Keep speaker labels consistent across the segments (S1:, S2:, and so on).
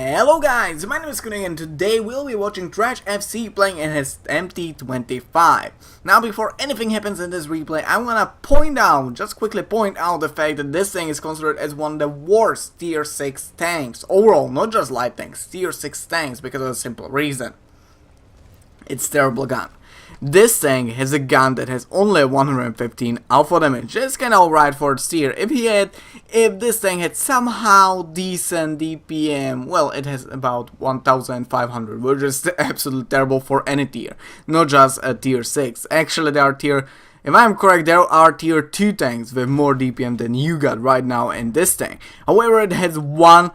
S1: Hello guys, my name is Kuning and today we'll be watching TrashFC playing in his MT25. Now before anything happens in this replay, I'm gonna just quickly point out the fact that this thing is considered as one of the worst tier 6 tanks. Overall, not just light tanks, tier 6 tanks because of a simple reason. It's a terrible gun. This thing has a gun that has only 115 alpha damage. It's kinda alright for its tier. If this thing had somehow decent DPM, well, it has about 1500, which is absolutely terrible for any tier, not just a tier 6. Actually, if I'm correct, there are tier 2 tanks with more DPM than you got right now in this tank. However, it has one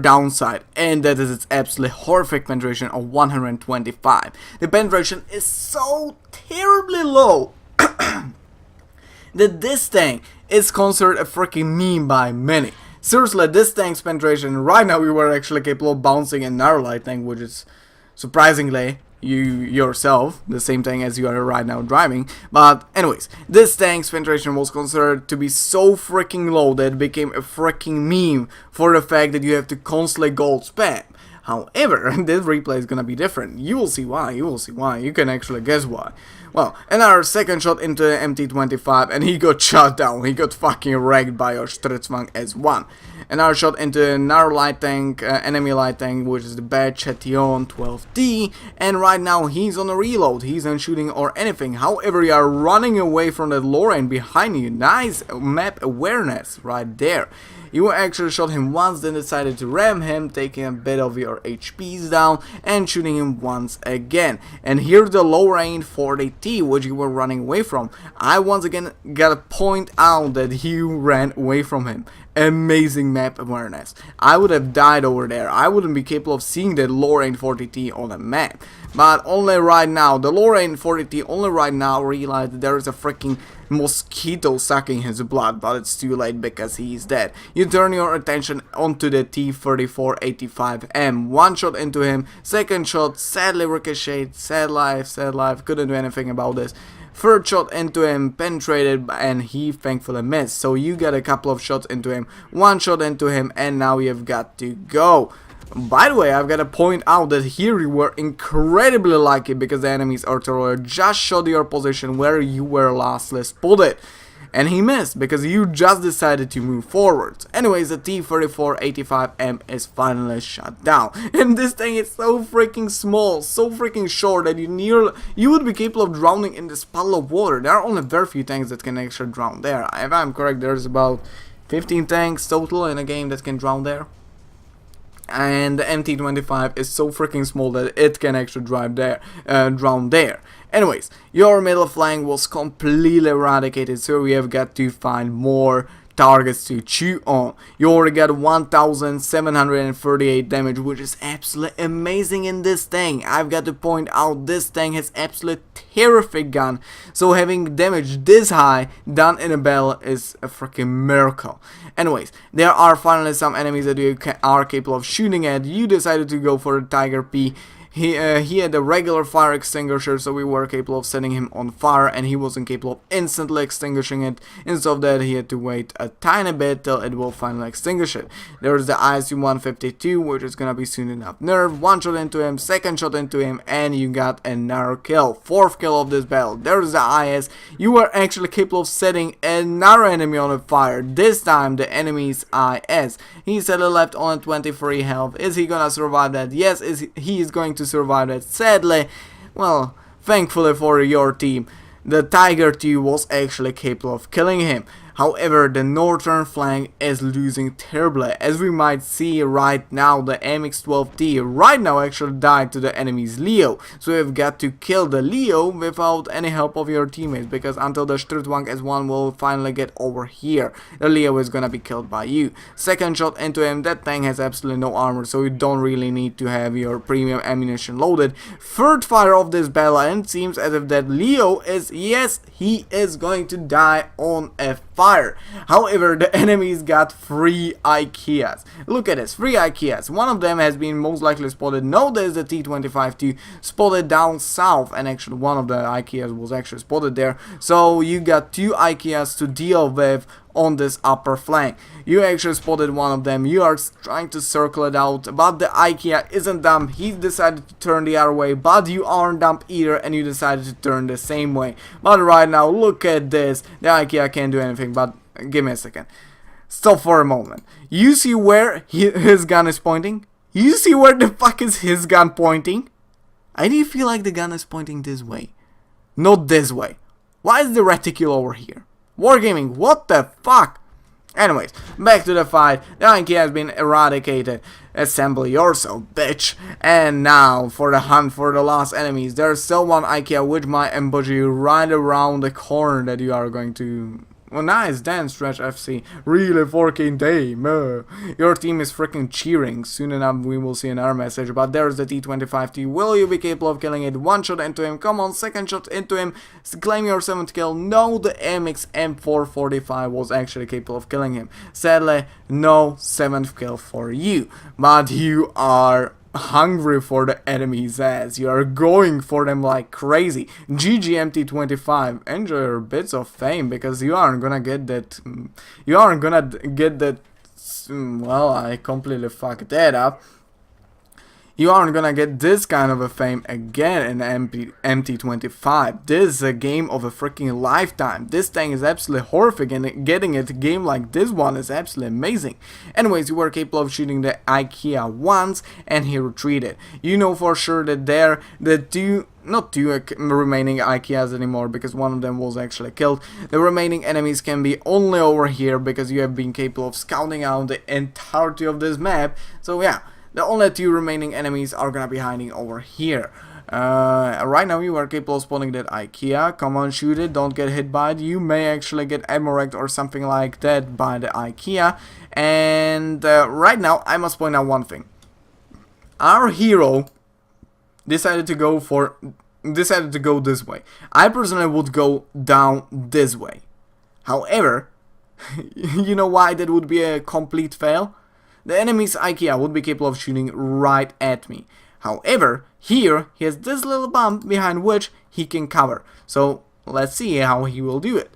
S1: downside, and that is its absolutely horrific penetration of 125. The penetration is so terribly low that this tank is considered a freaking meme by many. Seriously, this tank's penetration, right now we were actually capable of bouncing another light tank, which is surprisingly you yourself, the same thing as you are right now driving. But anyways, this tank's penetration was considered to be so freaking low that it became a freaking meme for the fact that you have to constantly gold spam. However, this replay is gonna be different. You will see why, you can actually guess why. Well, another second shot into the MT25 and he got shot down, he got fucking wrecked by your Stritzwang S1. Another shot into another light tank, enemy light tank, which is the bad Chatillon 12D, and right now he's on a reload, he's not shooting or anything. However, you are running away from that Lorraine behind you. Nice map awareness right there. You actually shot him once, then decided to ram him, taking a bit of your HPs down and shooting him once again. And here's the Lorraine 40T, which you were running away from. I once again gotta point out that you ran away from him. Amazing map awareness. I would have died over there. I wouldn't be capable of seeing that Lorraine 40T on the map. But only right now, the Lorraine 40T only right now realized that there is a freaking mosquito sucking his blood, but it's too late because he is dead. You turn your attention onto the T-3485M. One shot into him, second shot sadly ricocheted, sad life, couldn't do anything about this. Third shot into him, penetrated, and he thankfully missed. So you got a couple of shots into him, one shot into him, and now you've got to go. By the way, I've got to point out that here you were incredibly lucky because the enemy's artillery just shot your position where you were lastly spotted. And he missed because you just decided to move forwards. Anyways, the T-3485M is finally shut down. And this thing is so freaking small, so freaking short that you would be capable of drowning in this puddle of water. There are only very few tanks that can actually drown there. If I'm correct, there's about 15 tanks total in a game that can drown there. And the MT25 is so freaking small that it can actually drown there. Anyways, your middle flank was completely eradicated, so we have got to find more targets to chew on. You already got 1738 damage, which is absolutely amazing in this thing. I've got to point out this thing has absolutely terrific gun, so having damage this high done in a battle is a freaking miracle. Anyways, there are finally some enemies that you are capable of shooting at. You decided to go for the Tiger P. He had a regular fire extinguisher, so we were capable of setting him on fire, and he wasn't capable of instantly extinguishing it. Instead of that, he had to wait a tiny bit till it will finally extinguish it. There's the ISU-152, which is gonna be soon enough nerfed. One shot into him, second shot into him, and you got another kill. Fourth kill of this battle. There's the IS. You were actually capable of setting another enemy on fire. This time, the enemy's IS. He sadly left only 23 health. Is he gonna survive that? Yes, he is going to survive that. Sadly, well, thankfully for your team, the Tiger 2 was actually capable of killing him. However, the northern flank is losing terribly. As we might see right now, the MX-12T right now actually died to the enemy's Leo. So we've got to kill the Leo without any help of your teammates, because until the Stritzwang S1 will finally get over here, the Leo is gonna be killed by you. Second shot into him, that tank has absolutely no armor, so you don't really need to have your premium ammunition loaded. Third fire of this battle, and it seems as if that Leo is, yes, he is going to die on a fire. However, the enemies got 3 IKEAs. Look at this, 3 IKEAs. One of them has been most likely spotted. No, there's the T-25-2 spotted down south, and actually one of the IKEAs was actually spotted there. So you got 2 IKEAs to deal with on this upper flank. You actually spotted one of them, you are trying to circle it out, but the IKEA isn't dumb, he decided to turn the other way, but you aren't dumb either and you decided to turn the same way. But right now, look at this, the IKEA can't do anything, but give me a second. Stop for a moment. You see where his gun is pointing? You see where the fuck is his gun pointing? I do feel like the gun is pointing this way. Not this way. Why is the reticule over here? Wargaming, what the fuck? Anyways, back to the fight. The IKEA has been eradicated. Assemble yourself, bitch. And now for the hunt for the last enemies. There's still one IKEA which might ambush you right around the corner that you are going to... Well, nice dance, TrashFC. Really fucking damn. Your team is freaking cheering. Soon enough we will see another message. But there's the T25T. Will you be capable of killing it? One shot into him. Come on, second shot into him. Claim your 7th kill. No, the MX M445 was actually capable of killing him. Sadly, no 7th kill for you. But you are hungry for the enemy's ass. You are going for them like crazy. GG MT25. Enjoy your bits of fame, because you aren't gonna get that. You aren't gonna get that. Well, I completely fucked that up. You aren't gonna get this kind of a fame again in MT25. This is a game of a freaking lifetime. This thing is absolutely horrific, and getting a game like this one is absolutely amazing. Anyways, you were capable of shooting the IKEA once, and he retreated. You know for sure that there, the not two remaining IKEAs anymore, because one of them was actually killed. The remaining enemies can be only over here, because you have been capable of scouting out the entirety of this map. So yeah. The only 2 remaining enemies are gonna be hiding over here. Right now you are capable of spawning that IKEA. Come on, shoot it, don't get hit by it. You may actually get ammo-wrecked or something like that by the IKEA. And right now I must point out one thing. Our hero decided to go this way. I personally would go down this way. However, you know why that would be a complete fail? The enemy's IKEA would be capable of shooting right at me. However, here he has this little bump behind which he can cover. So let's see how he will do it.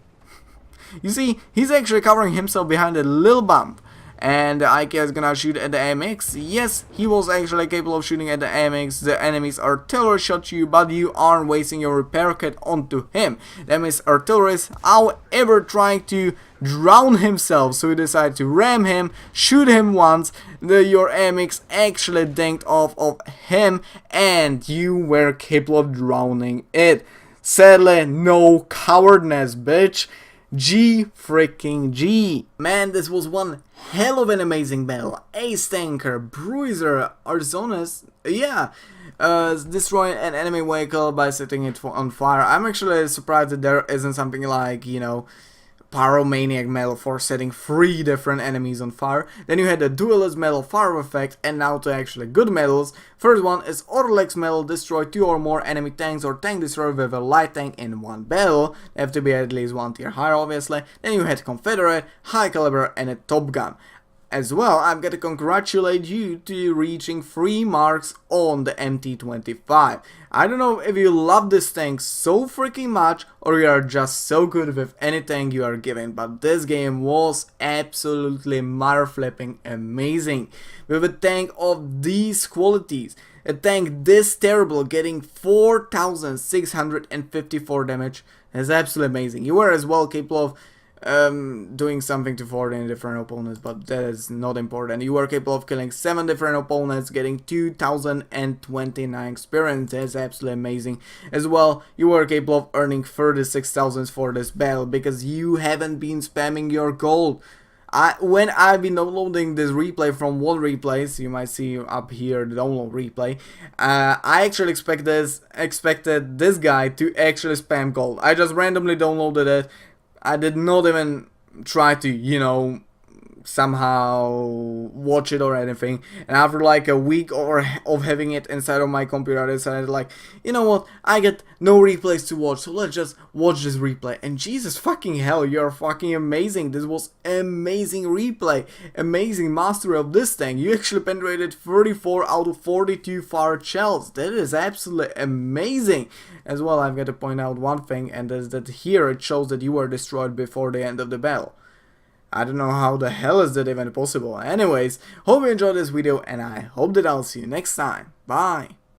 S1: You see, he's actually covering himself behind a little bump. And the IKEA is gonna shoot at the MX. Yes, he was actually capable of shooting at the MX. The enemy's artillery shot you, but you aren't wasting your repair kit onto him. The enemy's artillery is, however, trying to drown himself, so you decide to ram him, shoot him once. Your MX actually danked off of him, and you were capable of drowning it. Sadly, no cowardness, bitch. G freaking G. Man, this was one hell of an amazing battle. Ace Tanker, Bruiser, Arzonas, yeah, destroying an enemy vehicle by setting it on fire. I'm actually surprised that there isn't something like, you know, Pyromaniac medal for setting 3 different enemies on fire. Then you had the Duelist medal fire effect, and now to actually good medals. First one is Orlex medal, destroy 2 or more enemy tanks or tank destroyer with a light tank in one battle. They have to be at least 1 tier higher, obviously. Then you had Confederate, High Caliber, and a Top Gun. As well, I've got to congratulate you to reaching 3 marks on the MT25. I don't know if you love this tank so freaking much or you are just so good with any tank you are given, but this game was absolutely mother-flipping amazing. With a tank of these qualities, a tank this terrible getting 4,654 damage is absolutely amazing. You were as well capable of doing something to 14 different opponents, but that is not important. You were capable of killing 7 different opponents, getting 2,029 experience. That's absolutely amazing. As well, you were capable of earning 36,000 for this battle because you haven't been spamming your gold. When I've been downloading this replay from One Replays, you might see up here the download replay, I actually expected this guy to actually spam gold. I just randomly downloaded it. I did not even try to, you know, somehow watch it or anything. And after like a week of having it inside of my computer, I decided like, you know what, I get no replays to watch, so let's just watch this replay. And Jesus fucking hell, you're fucking amazing. This was amazing replay, amazing mastery of this thing. You actually penetrated 34 out of 42 fired shells. That is absolutely amazing. As well, I've got to point out one thing, and that is that here it shows that you were destroyed before the end of the battle. I don't know how the hell is that even possible. Anyways, hope you enjoyed this video and I hope that I'll see you next time. Bye.